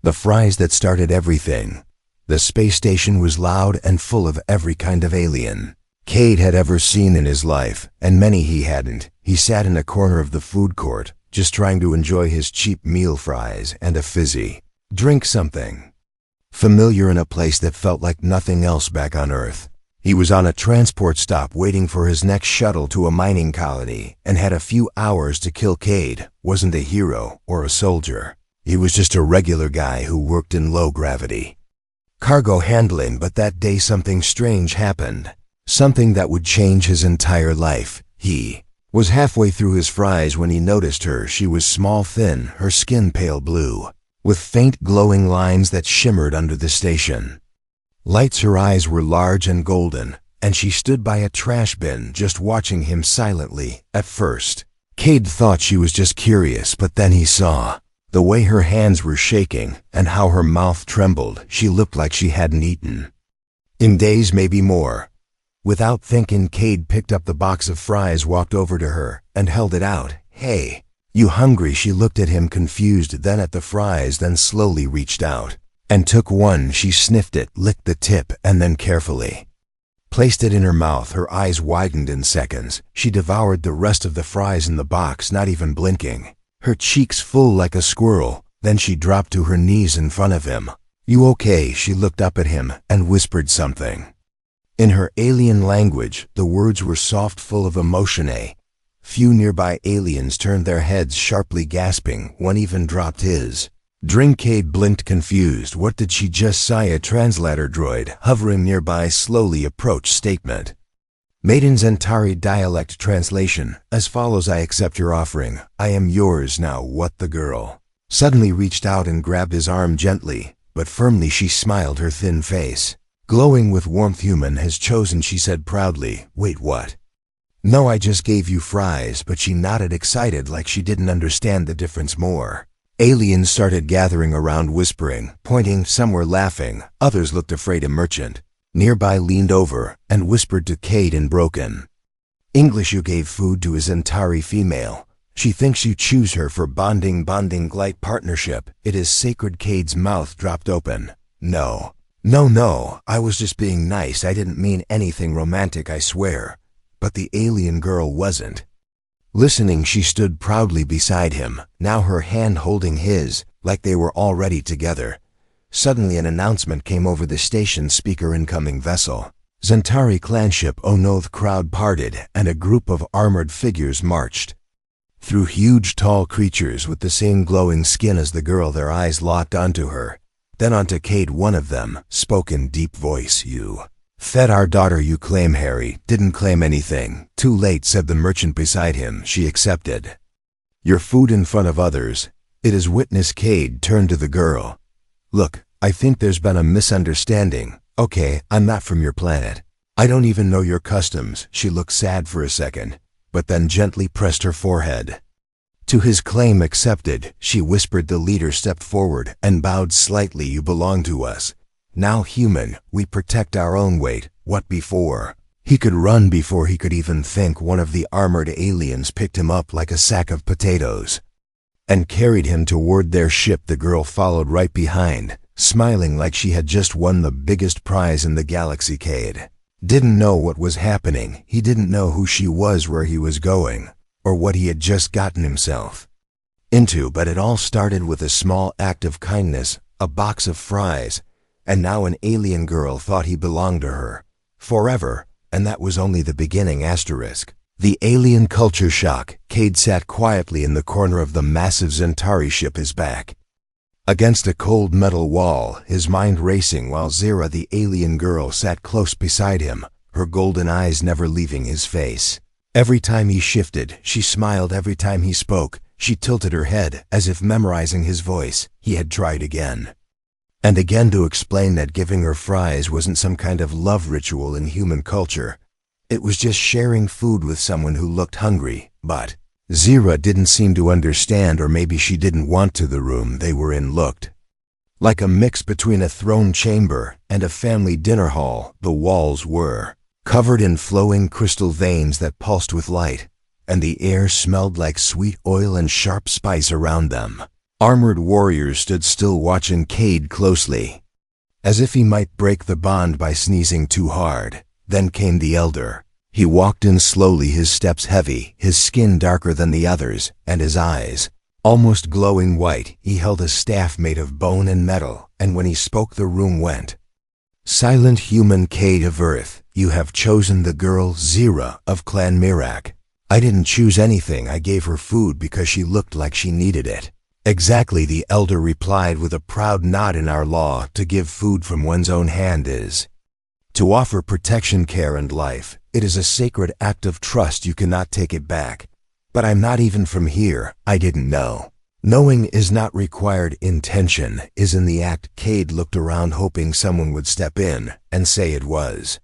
The fries that started everything. The space station was loud and full of every kind of alien Cade had ever seen in his life, and many he hadn't. He sat in a corner of the food court, just trying to enjoy his cheap meal fries and a fizzy drink, something familiar in a place that felt like nothing else back on Earth. He was on a transport stop waiting for his next shuttle to a mining colony and had a few hours to kill. Cade wasn't a hero or a soldier. He was just a regular guy who worked in low gravity cargo handling, but that day something strange happened. Something that would change his entire life. He was halfway through his fries when he noticed her. She was small, thin, her skin pale blue, with faint glowing lines that shimmered under the station lights. Her eyes were large and golden, and she stood by a trash bin just watching him silently. At first, Cade thought she was just curious, but then he saw the way her hands were shaking and how her mouth trembled. She looked like she hadn't eaten in days, maybe more. Without thinking, Cade picked up the box of fries, walked over to her, and held it out. "Hey, you hungry?" She looked at him confused, then at the fries, then slowly reached out and took one. She sniffed it, licked the tip, and then carefully placed it in her mouth. Her eyes widened in seconds. She devoured the rest of the fries in the box, not even blinking, her cheeks full like a squirrel. Then she dropped to her knees in front of him. "You okay?" She looked up at him and whispered something in her alien language. The words were soft, full of emotion. A few nearby aliens turned their heads sharply, gasping. One even dropped his drink. Cade blinked, confused. What did she just say? A translator droid hovering nearby slowly approached. Statement made in Zentari dialect. Translation as follows: I accept your offering. I am yours now. What? The girl suddenly reached out and grabbed his arm gently but firmly. She smiled, her thin face glowing with warmth. "Human has chosen," she said proudly. "Wait, what?" "No, I just gave you fries." But she nodded, excited, like she didn't understand the difference. More aliens started gathering around, whispering, pointing. Some were laughing, others looked afraid. A merchant nearby leaned over and whispered to Cade in broken English, "You gave food to a Zentari female. She thinks you choose her for bonding light partnership. It is sacred." Cade's mouth dropped open. No, I was just being nice. I didn't mean anything romantic, I swear." But the alien girl wasn't listening. She stood proudly beside him, now her hand holding his, like they were already together. Suddenly an announcement came over the station speaker: incoming vessel, Zentari clanship. Oh no! The crowd parted, and a group of armored figures marched through. Huge, tall creatures with the same glowing skin as the girl. Their eyes locked onto her, then onto Cade. One of them spoke in deep voice. "You fed our daughter, you claim." Harry didn't claim anything. "Too late," said the merchant beside him. "She accepted your food in front of others. It is witness." Cade turned to the girl. "Look, I think there's been a misunderstanding. Okay, I'm not from your planet. I don't even know your customs." She looked sad for a second, but then gently pressed her forehead to his claim. "Accepted," she whispered. The leader stepped forward and bowed slightly. "You belong to us now, human. We protect our own." Weight. What? Before he could run, before he could even think, one of the armored aliens picked him up like a sack of potatoes and carried him toward their ship. The girl followed right behind, smiling like she had just won the biggest prize in the galaxy. Cade didn't know what was happening. He didn't know who she was, where he was going, or what he had just gotten himself into. But it all started with a small act of kindness, a box of fries, and now an alien girl thought he belonged to her forever. And that was only the beginning. Asterisk. The alien culture shock. Cade sat quietly in the corner of the massive Zentari ship, his back against a cold metal wall, his mind racing, while Zira, the alien girl, sat close beside him, her golden eyes never leaving his face. Every time he shifted, she smiled. Every time he spoke, she tilted her head, as if memorizing his voice. He had tried again and again to explain that giving her fries wasn't some kind of love ritual in human culture. It was just sharing food with someone who looked hungry. But Zira didn't seem to understand, or maybe she didn't want to. The room they were in looked like a mix between a throne chamber and a family dinner hall. The walls were covered in flowing crystal veins that pulsed with light, and the air smelled like sweet oil and sharp spice around them. Armored warriors stood still watching Cade closely, as if he might break the bond by sneezing too hard. Then came the elder. He walked in slowly, his steps heavy, his skin darker than the others, and his eyes almost glowing white. He held a staff made of bone and metal, and when he spoke the room went. Silent human Cade of Earth, you have chosen the girl Zira of Clan Mirak. I didn't choose anything, I gave her food because she looked like she needed it. Exactly, the elder replied with a proud nod. In our law, to give food from one's own hand is to offer protection, care, and life. It is a sacred act of trust, you cannot take it back. But I'm not even from here, I didn't know. Knowing is not required, intention is in the act. Cade looked around hoping someone would step in and say it was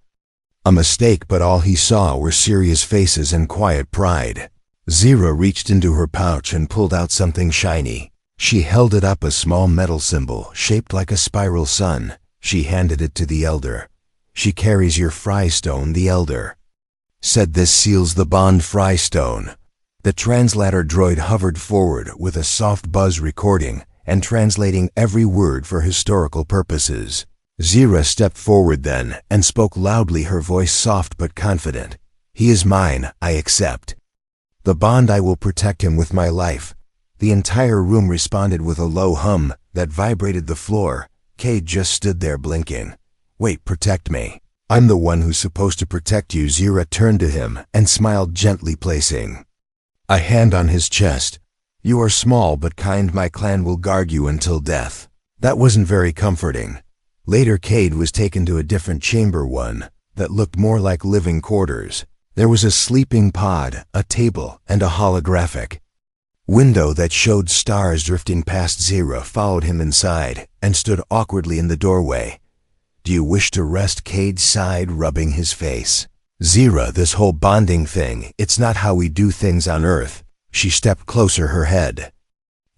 a mistake, but all he saw were serious faces and quiet pride. Zira reached into her pouch and pulled out something shiny. She held it up, a small metal symbol shaped like a spiral sun. She handed it to the elder. She carries your Fry Stone, the elder said. This seals the bond, Fry Stone. The translator droid hovered forward with a soft buzz, recording and translating every word for historical purposes. Zira stepped forward then and spoke loudly, her voice soft but confident. He is mine, I accept the bond, I will protect him with my life. The entire room responded with a low hum that vibrated the floor. Cade just stood there blinking. Wait, protect me? I'm the one who's supposed to protect you. Zira turned to him and smiled gently, placing a hand on his chest. You are small but kind, my clan will guard you until death. That wasn't very comforting. Later Cade was taken to a different chamber, one that looked more like living quarters. There was a sleeping pod, a table, and a holographic window that showed stars drifting past. Zira followed him inside and stood awkwardly in the doorway. Do you wish to rest? Cade sighed, rubbing his face. Zira, this whole bonding thing, it's not how we do things on Earth. She stepped closer, her head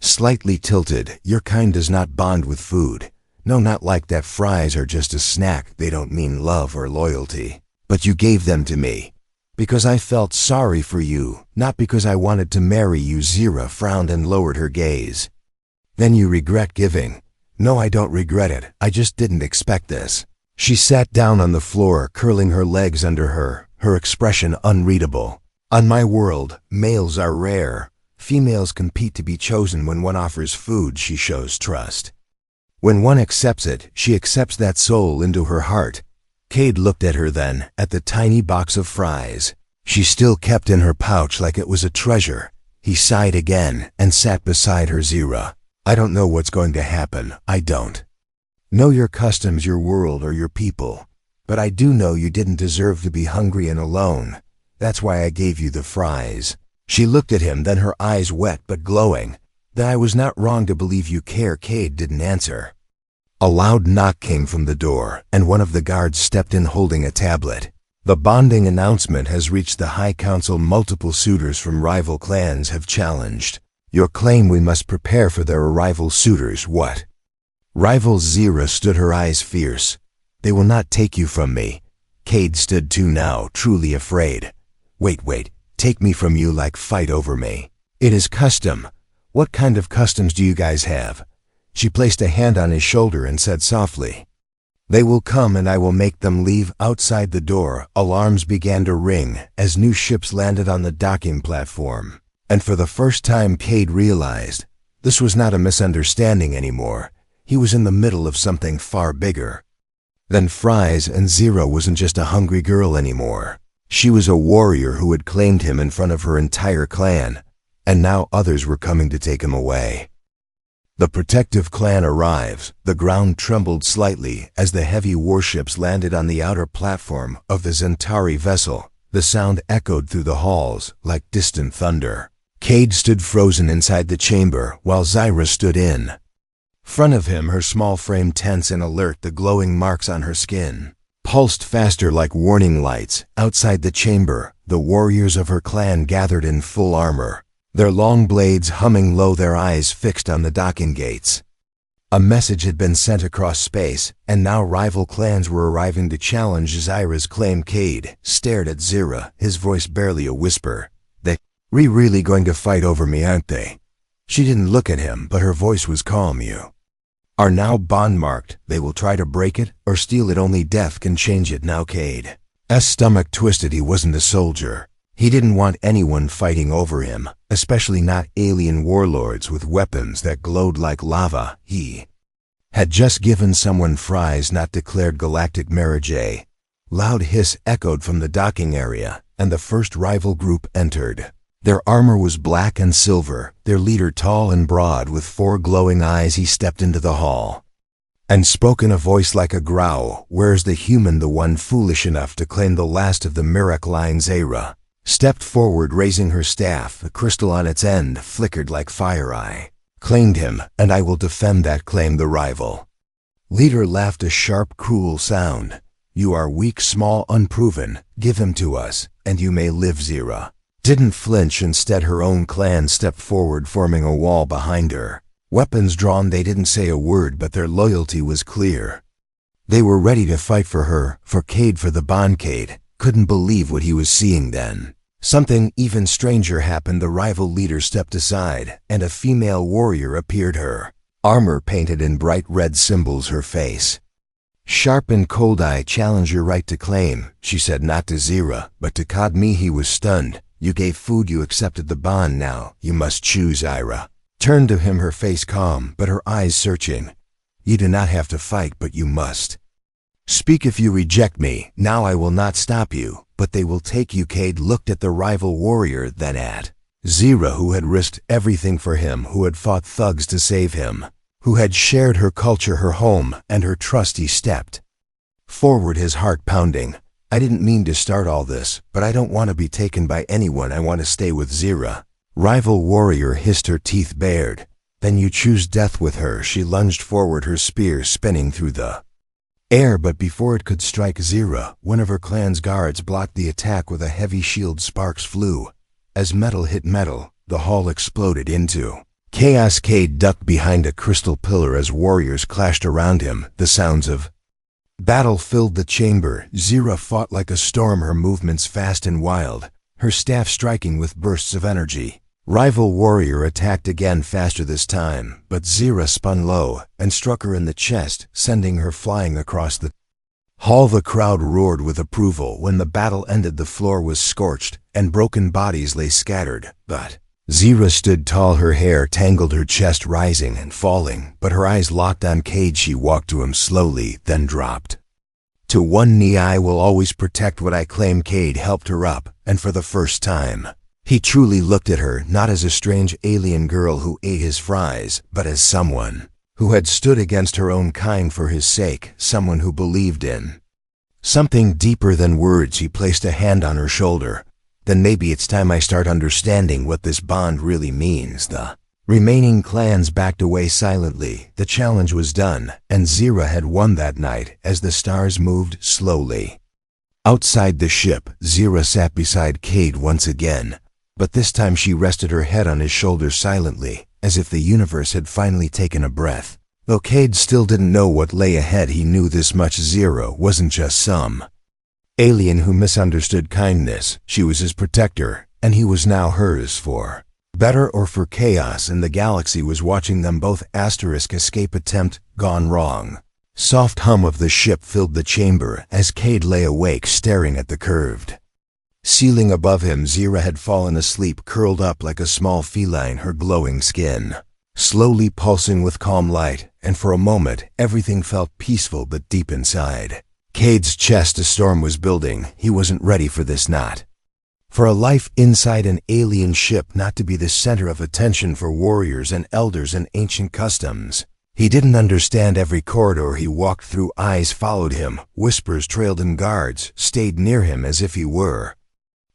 slightly tilted. Your kind does not bond with food. No, not like that. Fries are just a snack. They don't mean love or loyalty. But you gave them to me because I felt sorry for you, not because I wanted to marry you. Zira frowned and lowered her gaze. Then you regret giving? No, I don't regret it. I just didn't expect this. She sat down on the floor, curling her legs under her, her expression unreadable. On my world, males are rare. Females compete to be chosen. When one offers food, she shows trust. When one accepts it, she accepts that soul into her heart. Cade looked at her then, at the tiny box of fries she still kept in her pouch like it was a treasure. He sighed again and sat beside her. Zira, I don't know what's going to happen. I don't know your customs, your world, or your people. But I do know you didn't deserve to be hungry and alone. That's why I gave you the fries. She looked at him, then her eyes wet but glowing. Then I was not wrong to believe you care. Cade didn't answer. A loud knock came from the door, and one of the guards stepped in holding a tablet. The bonding announcement has reached the High Council. Multiple suitors from rival clans have challenged your claim. We must prepare for their arrival. Suitors, what? Rivals? Zira stood, her eyes fierce. They will not take you from me. Cade stood too now, truly afraid. Wait, take me from you like fight over me. It is custom. What kind of customs do you guys have? She placed a hand on his shoulder and said softly, they will come and I will make them leave. Outside the door, alarms began to ring as new ships landed on the docking platform. And for the first time Cade realized this was not a misunderstanding anymore. He was in the middle of something far bigger than fries, and Zira wasn't just a hungry girl anymore. She was a warrior who had claimed him in front of her entire clan, and now others were coming to take him away. The protective clan arrives. The ground trembled slightly as the heavy warships landed on the outer platform of the Zentari vessel. The sound echoed through the halls like distant thunder. Cade stood frozen inside the chamber while Zira stood in front of him, her small frame tense and alert, the glowing marks on her skin pulsed faster like warning lights. Outside the chamber, the warriors of her clan gathered in full armor, their long blades humming low, their eyes fixed on the docking gates. A message had been sent across space, and now rival clans were arriving to challenge Zira's claim. Cade stared at Zira, his voice barely a whisper. They really going to fight over me, aren't they? She didn't look at him, but her voice was calm. You are now bond-marked. They will try to break it or steal it. Only death can change it now. Cade's stomach twisted. He wasn't a soldier. He didn't want anyone fighting over him, especially not alien warlords with weapons that glowed like lava. He had just given someone fries, not declared galactic marriage. A loud hiss echoed from the docking area, and the first rival group entered. Their armor was black and silver, their leader tall and broad with 4 glowing eyes. He stepped into the hall and spoke in a voice like a growl. Where's the human? The one foolish enough to claim the last of the Mirak line. Zara stepped forward, raising her staff. The crystal on its end flickered like fire. I claimed him, and I will defend that claim. The rival leader laughed, a sharp, cruel sound. You are weak, small, unproven. Give him to us, and you may live. Zara didn't flinch. Instead, her own clan stepped forward, forming a wall behind her. Weapons drawn, they didn't say a word, but their loyalty was clear. They were ready to fight for her, for Cade, for the bond. Cade couldn't believe what he was seeing then. Something even stranger happened. The rival leader stepped aside, and a female warrior appeared, her armor painted in bright red symbols, her face sharp and cold. I challenge your right to claim, she said, not to Zara, but to Kadmi. He was stunned. You gave food, you accepted the bond, now you must choose. Ira turned to him, her face calm, but her eyes searching. You do not have to fight, but you must speak. If you reject me, now I will not stop you, but they will take you. Cade looked at the rival warrior, then at Zara, who had risked everything for him, who had fought thugs to save him, who had shared her culture, her home, and her trust. He stepped forward, his heart pounding. I didn't mean to start all this, but I don't want to be taken by anyone. I want to stay with Zara. Rival warrior hissed, her teeth bared. Then you choose death with her. She lunged forward, her spear spinning through the air, but before it could strike Zara, one of her clan's guards blocked the attack with a heavy shield. Sparks flew. As metal hit metal, the hall exploded into chaos. Cade ducked behind a crystal pillar as warriors clashed around him. The sounds of battle filled the chamber. Zara fought like a storm, her movements fast and wild, her staff striking with bursts of energy. Rival warrior attacked again, faster this time, but Zara spun low and struck her in the chest, sending her flying across the hall. The crowd roared with approval. When the battle ended, the floor was scorched and broken bodies lay scattered, but Zara stood tall, her hair tangled, her chest rising and falling, but her eyes locked on Cade. She walked to him slowly, then dropped to one knee. I will always protect what I claim. Cade helped her up, and for the first time, he truly looked at her, not as a strange alien girl who ate his fries, but as someone who had stood against her own kind for his sake, someone who believed in something deeper than words. He placed a hand on her shoulder. Then maybe it's time I start understanding what this bond really means. The remaining clans backed away silently. The challenge was done, and Zara had won that night. As the stars moved slowly outside the ship, Zara sat beside Cade once again, but this time she rested her head on his shoulder silently, as if the universe had finally taken a breath. Though Cade still didn't know what lay ahead, he knew this much: Zara wasn't just some alien who misunderstood kindness. She was his protector, and he was now hers, for better or for chaos, and the galaxy was watching them both. Escape attempt gone wrong. Soft hum of the ship filled the chamber as Cade lay awake, staring at the curved ceiling above him. Zara had fallen asleep, curled up like a small feline, her glowing skin slowly pulsing with calm light, and for a moment everything felt peaceful. But deep inside Cade's chest, a storm was building. He wasn't ready for this, not for a life inside an alien ship, not to be the center of attention for warriors and elders and ancient customs. He didn't understand every corridor he walked through. Eyes followed him, whispers trailed, and guards stayed near him as if he were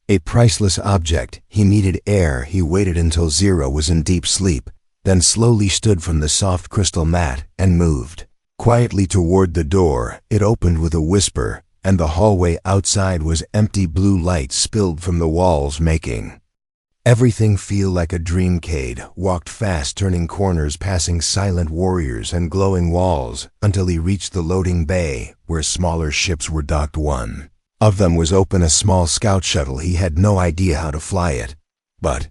a priceless object. He needed air. He waited until Zara was in deep sleep, then slowly stood from the soft crystal mat and moved quietly toward the door. It opened with a whisper, and the hallway outside was empty. Blue light spilled from the walls, making everything feel like a dream. Cade walked fast, turning corners, passing silent warriors and glowing walls, until he reached the loading bay, where smaller ships were docked. One of them was open, a small scout shuttle. He had no idea how to fly it, but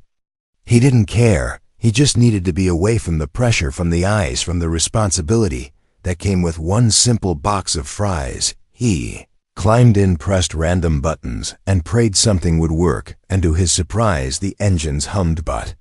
he didn't care. He just needed to be away from the pressure, from the eyes, from the responsibility that came with one simple box of fries. He climbed in, pressed random buttons, and prayed something would work, and to his surprise the engines hummed. But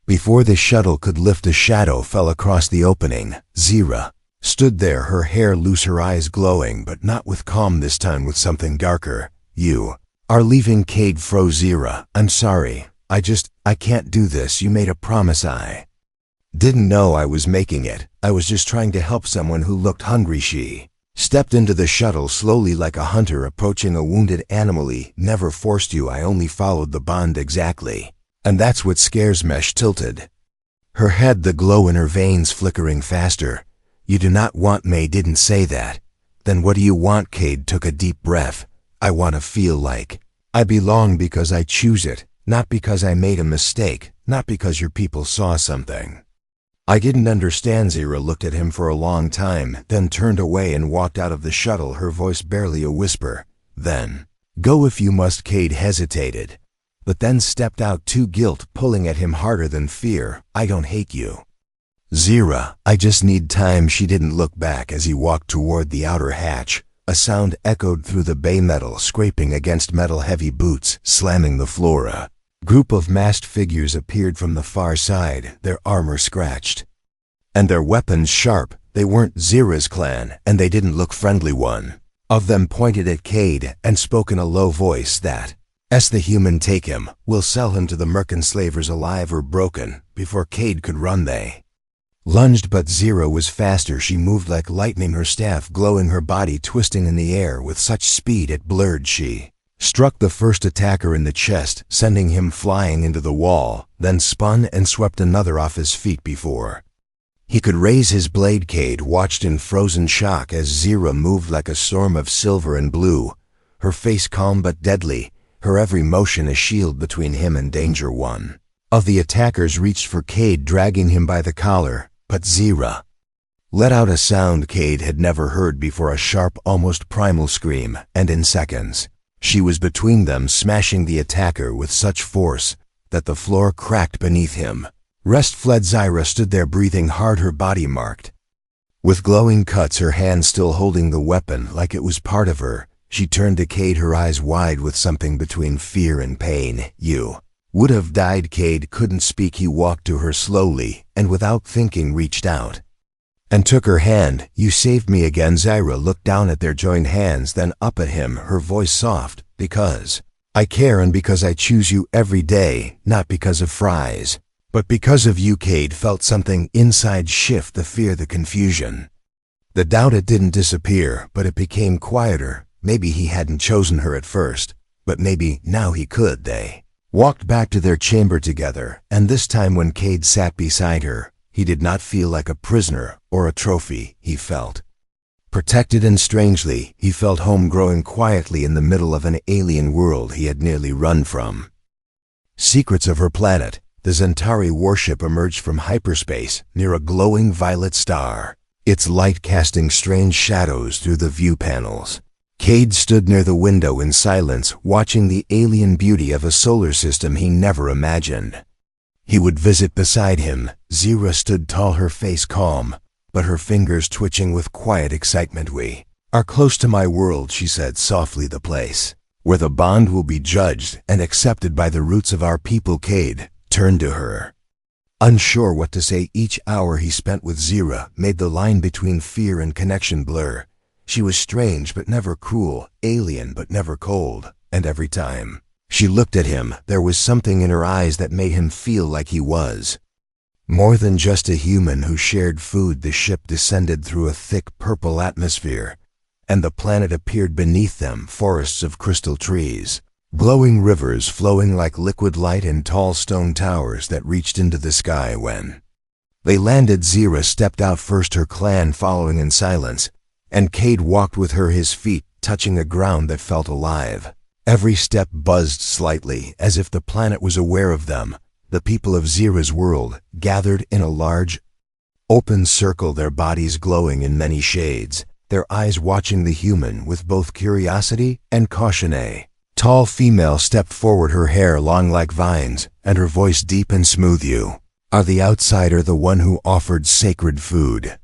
before the shuttle could lift, a shadow fell across the opening. Zira stood there, her hair loose, her eyes glowing, but not with calm this time, with something darker. "You are leaving?" Cade froze. "Zira, I'm sorry. I can't do this. You made a promise." "I didn't know I was making it. I was just trying to help someone who looked hungry." She stepped into the shuttle slowly, like a hunter approaching a wounded animal. "He never forced you. I only followed the bond." "Exactly. And that's what scares." Mesh tilted her head, the glow in her veins flickering faster. "You do not want May." "Didn't say that." "Then what do you want?" Cade took a deep breath. "I want to feel like I belong, because I choose it, not because I made a mistake, not because your people saw something." "I didn't understand." Zira looked at him for a long time, then turned away and walked out of the shuttle, her voice barely a whisper. "Then go if you must." Cade hesitated, but then stepped out, too, guilt pulling at him harder than fear. "I don't hate you, Zira. I just need time." She didn't look back as he walked toward the outer hatch. A sound echoed through the bay, metal scraping against metal, heavy boots slamming the floor. A group of masked figures appeared from the far side, their armor scratched and their weapons sharp. They weren't Zira's clan, and they didn't look friendly. One of them pointed at Cade and spoke in a low voice. "That's the human. Take him. We'll sell him to the mercenslavers, alive or broken." Before Cade could run, they lunged, but Zira was faster. She moved like lightning, her staff glowing, her body twisting in the air with such speed it blurred. She struck the first attacker in the chest, sending him flying into the wall, then spun and swept another off his feet before he could raise his blade. Cade watched in frozen shock as Zira moved like a storm of silver and blue, her face calm but deadly, her every motion a shield between him and danger. One of the attackers reached for Cade, dragging him by the collar, but Zira let out a sound Cade had never heard before, a sharp, almost primal scream, and in seconds she was between them, smashing the attacker with such force that the floor cracked beneath him. Rest fled. Zira stood there, breathing hard, her body marked with glowing cuts, her hand still holding the weapon like it was part of her. She turned to Cade, her eyes wide with something between fear and pain. "You would have died." Cade couldn't speak. He walked to her slowly and without thinking reached out and took her hand. "You saved me again." Zira looked down at their joined hands, then up at him, her voice soft. "Because I care, and because I choose you every day, not because of fries, but because of you." Cade felt something inside shift, the fear, the confusion, the doubt. It didn't disappear, but it became quieter. Maybe he hadn't chosen her at first, but maybe now he could. They walked back to their chamber together, and this time when Cade sat beside her, he did not feel like a prisoner or a trophy. He felt protected, and strangely, he felt home, growing quietly in the middle of an alien world he had nearly run from. Secrets of her planet. The Zentari warship emerged from hyperspace near a glowing violet star, its light casting strange shadows through the view panels. Cade stood near the window in silence, watching the alien beauty of a solar system he never imagined he would visit. Beside him, Zira stood tall, her face calm, but her fingers twitching with quiet excitement. "We are close to my world," she said softly, "the place where the bond will be judged and accepted by the roots of our people." Cade turned to her, unsure what to say. Each hour he spent with Zira made the line between fear and connection blur. She was strange but never cruel, alien but never cold, and every time she looked at him, there was something in her eyes that made him feel like he was more than just a human who shared food. The ship descended through a thick purple atmosphere, and the planet appeared beneath them, forests of crystal trees, glowing rivers flowing like liquid light, and tall stone towers that reached into the sky. When they landed, Zira stepped out first, her clan following in silence, and Cade walked with her, his feet touching the ground that felt alive. Every step buzzed slightly, as if the planet was aware of them. The people of Zira's world gathered in a large, open circle, their bodies glowing in many shades, their eyes watching the human with both curiosity and caution. A tall female stepped forward, her hair long like vines, and her voice deep and smooth. "You Are the outsider the one who offered sacred food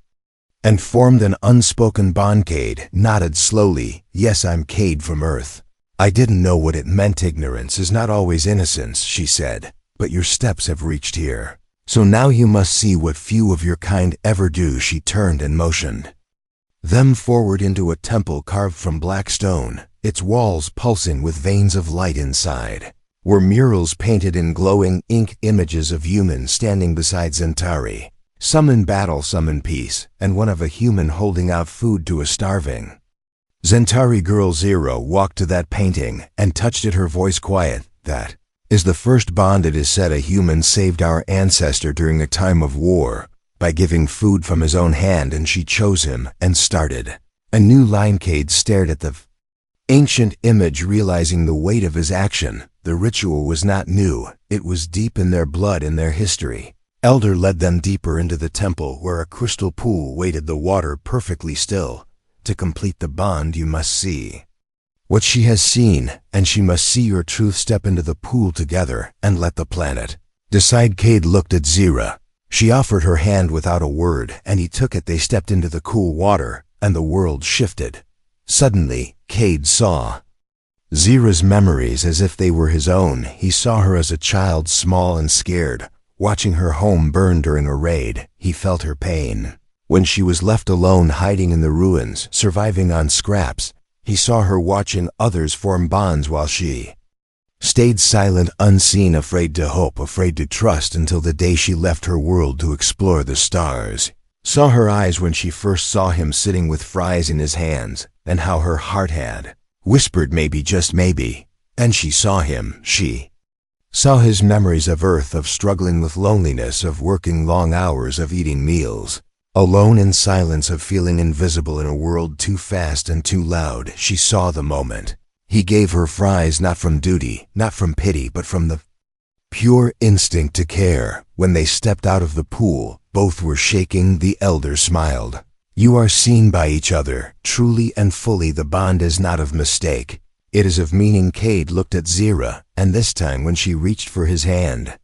and formed an unspoken bond? Cade nodded slowly. Yes, I'm Cade from Earth. I didn't know what it meant. Ignorance is not always innocence, she said, but your steps have reached here. So now you must see what few of your kind ever do. She turned and motioned them forward into a temple carved from black stone, its walls pulsing with veins of light. Inside were murals painted in glowing ink, images of humans standing beside Zentari, some in battle, some in peace, and one of a human holding out food to a starving Zentari girl. Zero walked to that painting and touched it, her voice quiet. That is the first bond. It is said a human saved our ancestor during a time of war by giving food from his own hand, and she chose him and started a new line. Cade stared at the ancient image, realizing the weight of his action. The ritual was not new, it was deep in their blood, in their history. Elder led them deeper into the temple, where a crystal pool waited, the water perfectly still. To complete the bond, you must see what she has seen, and she must see your truth. Step into the pool together and let the planet decide. Cade looked at Zira. She offered her hand without a word, and he took it. They stepped into the cool water, and the world shifted. Suddenly, Cade saw Zira's memories as if they were his own. He saw her as a child, small and scared, watching her home burn during a raid. He felt her pain when she was left alone, hiding in the ruins, surviving on scraps. He saw her watching others form bonds while she stayed silent, unseen, afraid to hope, afraid to trust, until the day she left her world to explore the stars. Saw her eyes when she first saw him sitting with fries in his hands, and how her heart had whispered maybe, just maybe. And she saw him. She saw his memories of Earth, of struggling with loneliness, of working long hours, of eating meals alone in silence, of feeling invisible in a world too fast and too loud. She saw the moment he gave her fries, not from duty, not from pity, but from the pure instinct to care. When they stepped out of the pool, both were shaking. The elder smiled. You are seen by each other, truly and fully. The bond is not of mistake, it is of meaning. Cade looked at Zira, and this time when she reached for his hand,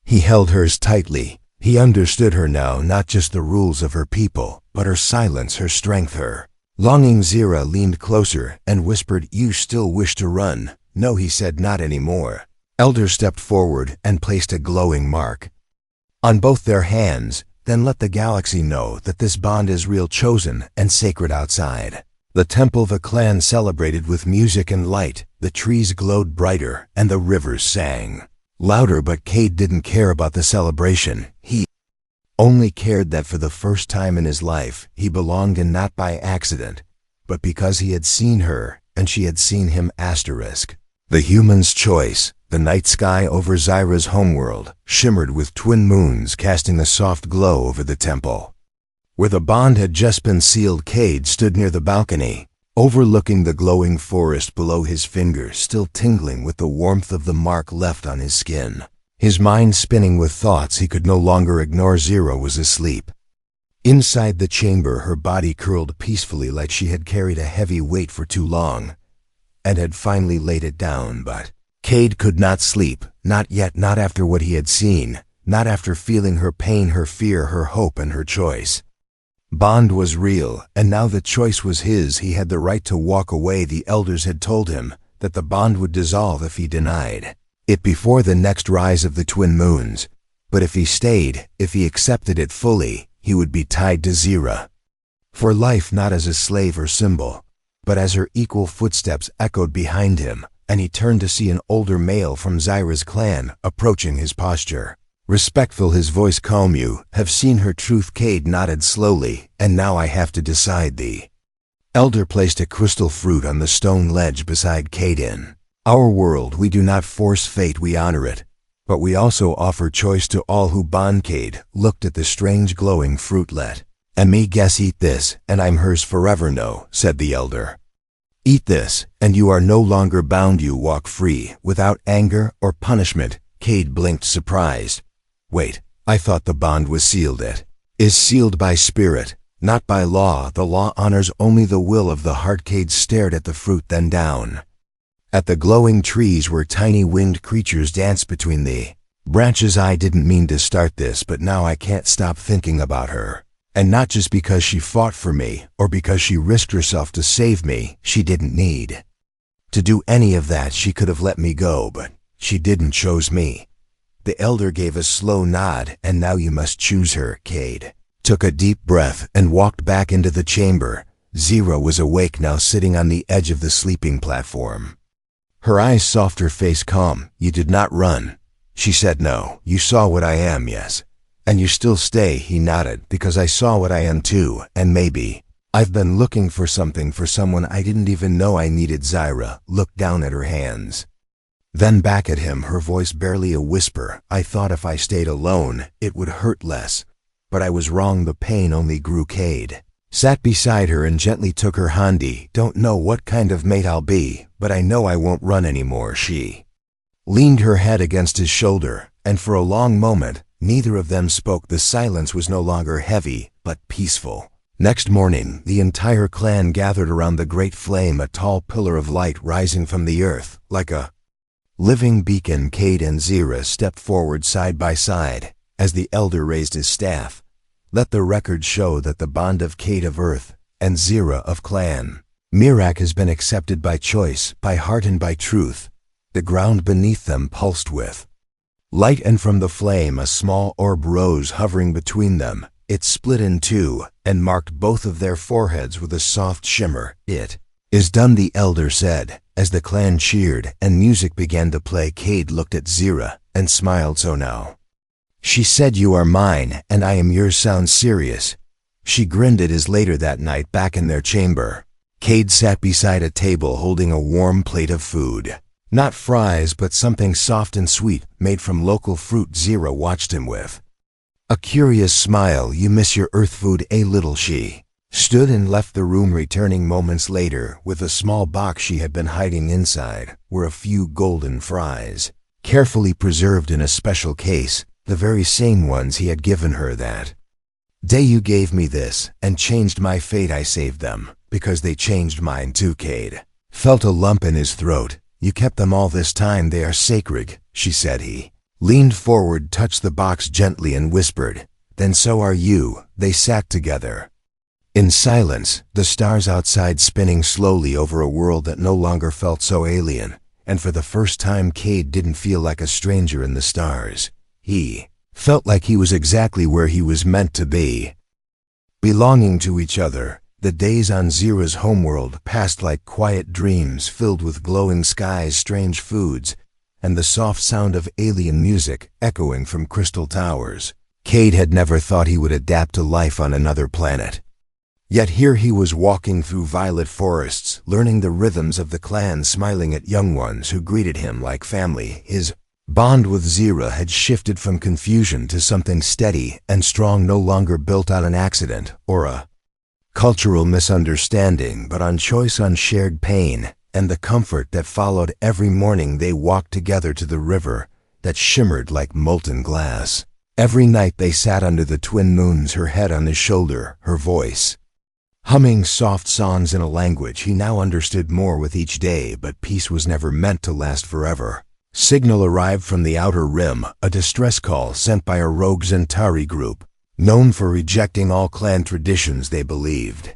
he held hers tightly. He understood her now, not just the rules of her people, but her silence, her strength, her longing. Zira leaned closer and whispered, you still wish to run? No, he said, not anymore. Elder stepped forward and placed a glowing mark on both their hands. Then let the galaxy know that this bond is real, chosen and sacred. Outside the temple, the clan celebrated with music and light. The trees glowed brighter and the rivers sang louder, but Cade didn't care about the celebration. He only cared that for the first time in his life, he belonged, and not by accident, but because he had seen her and she had seen him. The human's choice. The night sky over Zyra's homeworld shimmered with twin moons, casting a soft glow over the temple. Where the bond had just been sealed, Cade stood near the balcony, overlooking the glowing forest below, his fingers still tingling with the warmth of the mark left on his skin. His mind spinning with thoughts he could no longer ignore. Zira was asleep. Inside the chamber, her body curled peacefully, like she had carried a heavy weight for too long and had finally laid it down. But Cade could not sleep, not yet, not after what he had seen, not after feeling her pain, her fear, her hope, and her choice. Bond was real, and now the choice was his. He had the right to walk away. The elders had told him that the bond would dissolve if he denied it before the next rise of the twin moons. But if he stayed, if he accepted it fully, he would be tied to Zira for life, not as a slave or symbol, but as her equal. Footsteps echoed behind him, and he turned to see an older male from Zyra's clan approaching, his posture respectful, his voice calm. You have seen her truth. Cade nodded slowly. And now I have to decide. The elder placed a crystal fruit on the stone ledge beside Cade. In our world, we do not force fate, we honor it, but we also offer choice to all who bond. Cade looked at the strange glowing fruit. Let me guess, eat this, and I'm hers forever. No, said the elder. Eat this, and you are no longer bound. You walk free, without anger or punishment. Cade blinked, surprised. Wait, I thought the bond was sealed. It is sealed by spirit, not by law. The law honors only the will of the heart. Cade stared at the fruit, then down at the glowing trees where tiny winged creatures danced between the Branches, I didn't mean to start this, but now I can't stop thinking about her. And not just because she fought for me, or because she risked herself to save me. She didn't need to do any of that. She could have let me go, but she didn't, chose me. The elder gave a slow nod. And now you must choose her. Cade took a deep breath and walked back into the chamber. Zira was awake now, sitting on the edge of the sleeping platform. Her eyes soft, her face calm. You did not run. She said, no. You saw what I am, yes. And you still stay. He nodded. Because I saw what I am too, and maybe I've been looking for something, for someone I didn't even know I needed. Zira looked down at her hands, then back at him, her voice barely a whisper. I thought if I stayed alone, it would hurt less. But I was wrong. The pain only grew. Cade sat beside her and gently took her hand. Don't know what kind of mate I'll be, but I know I won't run anymore. She leaned her head against his shoulder, and for a long moment, neither of them spoke. The silence was no longer heavy, but peaceful. Next morning, the entire clan gathered around the great flame, a tall pillar of light rising from the earth, like a living beacon. Cade and Zira stepped forward side by side, as the elder raised his staff. Let the record show that the bond of Cade of Earth and Zira of Clan Mirak has been accepted by choice, by heart, and by truth. The ground beneath them pulsed with light, and from the flame a small orb rose, hovering between them. It split in two and marked both of their foreheads with a soft shimmer. It is done, the elder said, as the clan cheered and music began to play. Cade looked at Zira and smiled. So now, she said, you are mine and I am yours. Sounds serious. She grinned. It is later that night, back in their chamber. Cade sat beside a table holding a warm plate of food. Not fries, but something soft and sweet, made from local fruit. Zira watched him with a curious smile. You miss your earth food, a little? She stood and left the room, returning moments later with a small box she had been hiding. Inside were a few golden fries, carefully preserved in a special case, the very same ones he had given her that day. You gave me this and changed my fate. I saved them because they changed mine too. Cade felt a lump in his throat. You kept them all this time. They are sacred, she said. He leaned forward, touched the box gently, and whispered, then so are you. They sat together in silence, the stars outside spinning slowly over a world that no longer felt so alien. And for the first time, Cade didn't feel like a stranger in the stars. He felt like he was exactly where he was meant to be, belonging to each other. The days on Zira's homeworld passed like quiet dreams, filled with glowing skies, strange foods, and the soft sound of alien music echoing from crystal towers. Cade had never thought he would adapt to life on another planet. Yet here he was, walking through violet forests, learning the rhythms of the clan, smiling at young ones who greeted him like family. His bond with Zira had shifted from confusion to something steady and strong, no longer built on an accident or a cultural misunderstanding, but on choice, on shared pain, and the comfort that followed. Every morning they walked together to the river that shimmered like molten glass. Every night they sat under the twin moons, her head on his shoulder, her voice humming soft songs in a language he now understood more with each day. But peace was never meant to last forever. Signal arrived from the outer rim, a distress call sent by a rogue Zentari group, known for rejecting all clan traditions they believed.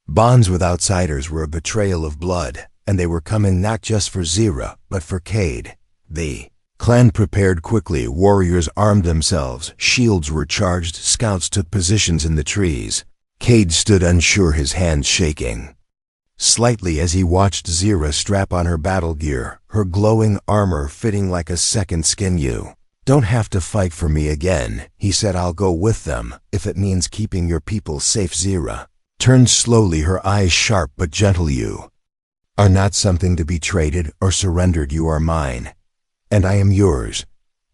Bonds with outsiders were a betrayal of blood, and they were coming not just for Zira, but for Cade. The clan prepared quickly. Warriors armed themselves, shields were charged, scouts took positions in the trees. Cade stood unsure, his hands shaking slightly as he watched Zira strap on her battle gear, her glowing armor fitting like a second skin. You don't have to fight for me again, he said. I'll go with them, if it means keeping your people safe. Zira turned slowly, her eyes sharp but gentle. You are not something to be traded or surrendered. You are mine, and I am yours.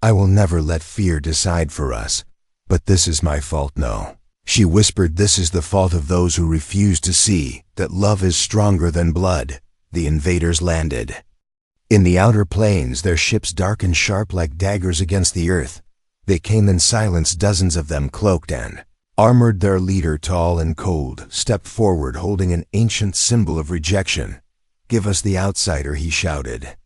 I will never let fear decide for us. But this is my fault. No, she whispered, this is the fault of those who refuse to see that love is stronger than blood. The invaders landed in the outer plains, their ships dark and sharp like daggers against the earth. They came in silence, dozens of them cloaked and armored. Their leader, tall and cold, stepped forward holding an ancient symbol of rejection. Give us the outsider, he shouted.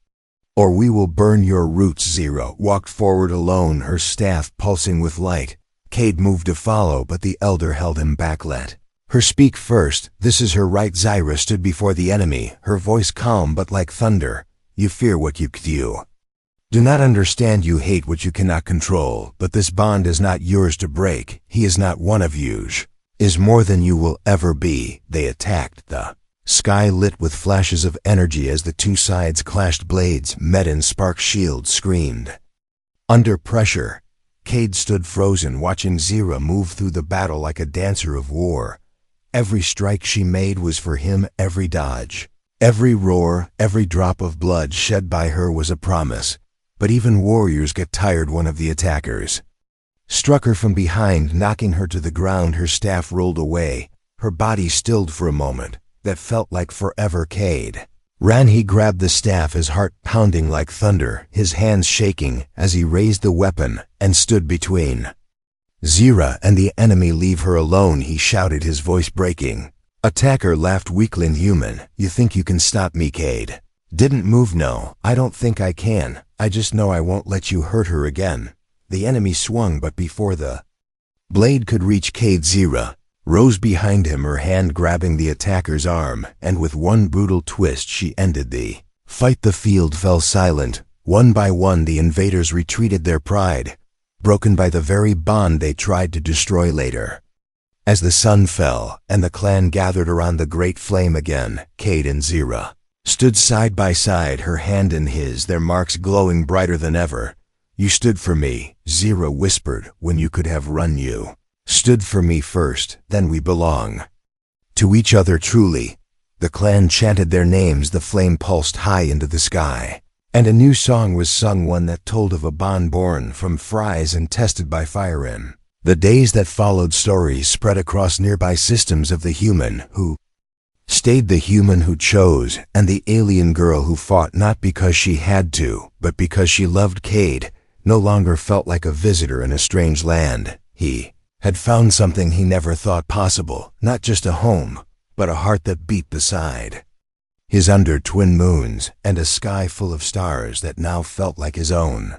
or we will burn your roots. Zira walked forward alone, her staff pulsing with light. Cade moved to follow, but the elder held him back. Let her speak first. This is her right. Zira stood before the enemy, her voice calm but like thunder. You fear what you do not understand. You hate what you cannot control, but this bond is not yours to break. He is not one of you. Is more than you will ever be. They attacked. The sky lit with flashes of energy as the two sides clashed. Blades met in sparks, shields screamed. Under pressure, Cade stood frozen, watching Zira move through the battle like a dancer of war. Every strike she made was for him, every dodge, every roar, every drop of blood shed by her was a promise. But even warriors get tired. One of the attackers struck her from behind, knocking her to the ground. Her staff rolled away, her body stilled for a moment that felt like forever. Cade ran. He grabbed the staff, his heart pounding like thunder, his hands shaking as he raised the weapon and stood between Zira and the enemy. Leave her alone, he shouted, his voice breaking. Attacker laughed weakly. Human, you think you can stop me? Cade didn't move. No, I don't think I can. I just know I won't let you hurt her again. The enemy swung, but before the blade could reach Cade, Zira rose behind him, her hand grabbing the attacker's arm, and with one brutal twist she ended the fight. The field fell silent. One by one the invaders retreated, their pride broken by the very bond they tried to destroy later. As the sun fell and the clan gathered around the great flame again, Cade and Zira stood side by side, her hand in his, their marks glowing brighter than ever. You stood for me, Zira whispered, when you could have run. You stood for me first, then we belong to each other truly. The clan chanted their names, the flame pulsed high into the sky, and a new song was sung, one that told of a bond born from fries and tested by fire. In the days that followed, stories spread across nearby systems of the human who stayed, the human who chose, and the alien girl who fought not because she had to, but because she loved. Cade no longer felt like a visitor in a strange land. He had found something he never thought possible, not just a home, but a heart that beat beside his under twin moons, and a sky full of stars that now felt like his own.